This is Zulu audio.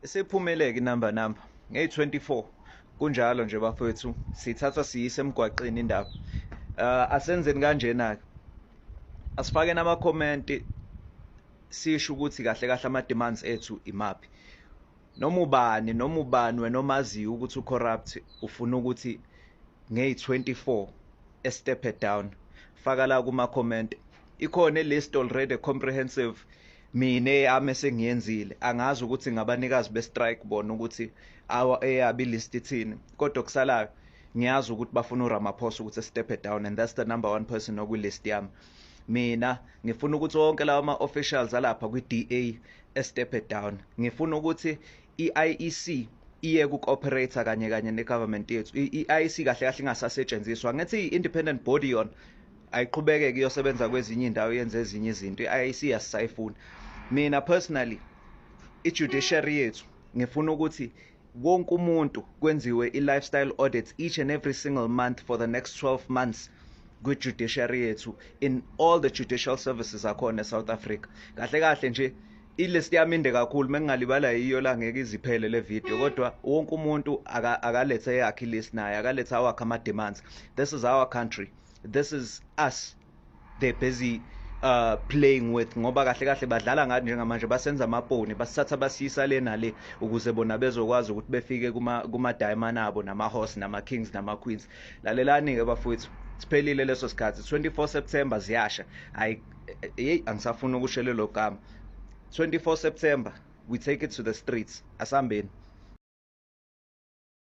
Sephumeleke inamba nge-24 kunjalo nje bafowethu, sithathwa siyise emgwaqeni indaba. Asenzeni kanjena-ke, asifakeni amakhomenti sisho ukuthi kahle kahle ama-demands ethu imaphi. Noma ubani wena omaziyo ukuthi u-corrupt ufuna ukuthi ngeyi-24 step down, faka la kuma-comment. Ikhona i-list already comprehensive mina eyami esengiyenzile. Angazi ukuthi ngabanikazi be-strike bona ukuthi eyabo i-list ithini, kodwa kusalayo ngiyazi ukuthi bafuna uRamaphosa ukuthi step down, and that's the number one person okwi-list yami. Mina ngifuna ukuthi wonke lawa ama-officials alapha kwi-DA step down. Ngifuna ukuthi i-IEC iye ku-operator kanye ne-government yethu. I-IEC kahle kahle ingasasetshenziswa. Ngithi i-independent body yona ayiqhubeke iyosebenza kwezinye indawo yenze ezinye izinto. I-IEC asisayifuni. Mina personally i-judiciary yethu ngifuna ukuthi wonke umuntu kwenziwe i-lifestyle audit each and every single month for the next 12 months kwi-judiciary yethu in all the judicial services akhona eSouth Africa. Kahle kahle nje i-list yami inde kakhulu, mengingalibala yiyo la ngeke iziphele le video, kodwa wonke umuntu akalethe yakhe i-list naye, akalethe awakhe ama-demands. This is our country. This is us they're busy playing with, ngoba kahle kahle badlala ngathi njengamanje basenza amaponi, basithatha basiyisa le nale ukuze bona bezokwazi ukuthi befike kuma-diamond abo nama-horse nama-kings nama-queens. Lalelani-ke bafowethu, siphelile leso sikhathi. 24 September ziyasha. Angisafuna ukushelelo gama. 24 September we take it to the streets. Asambeni.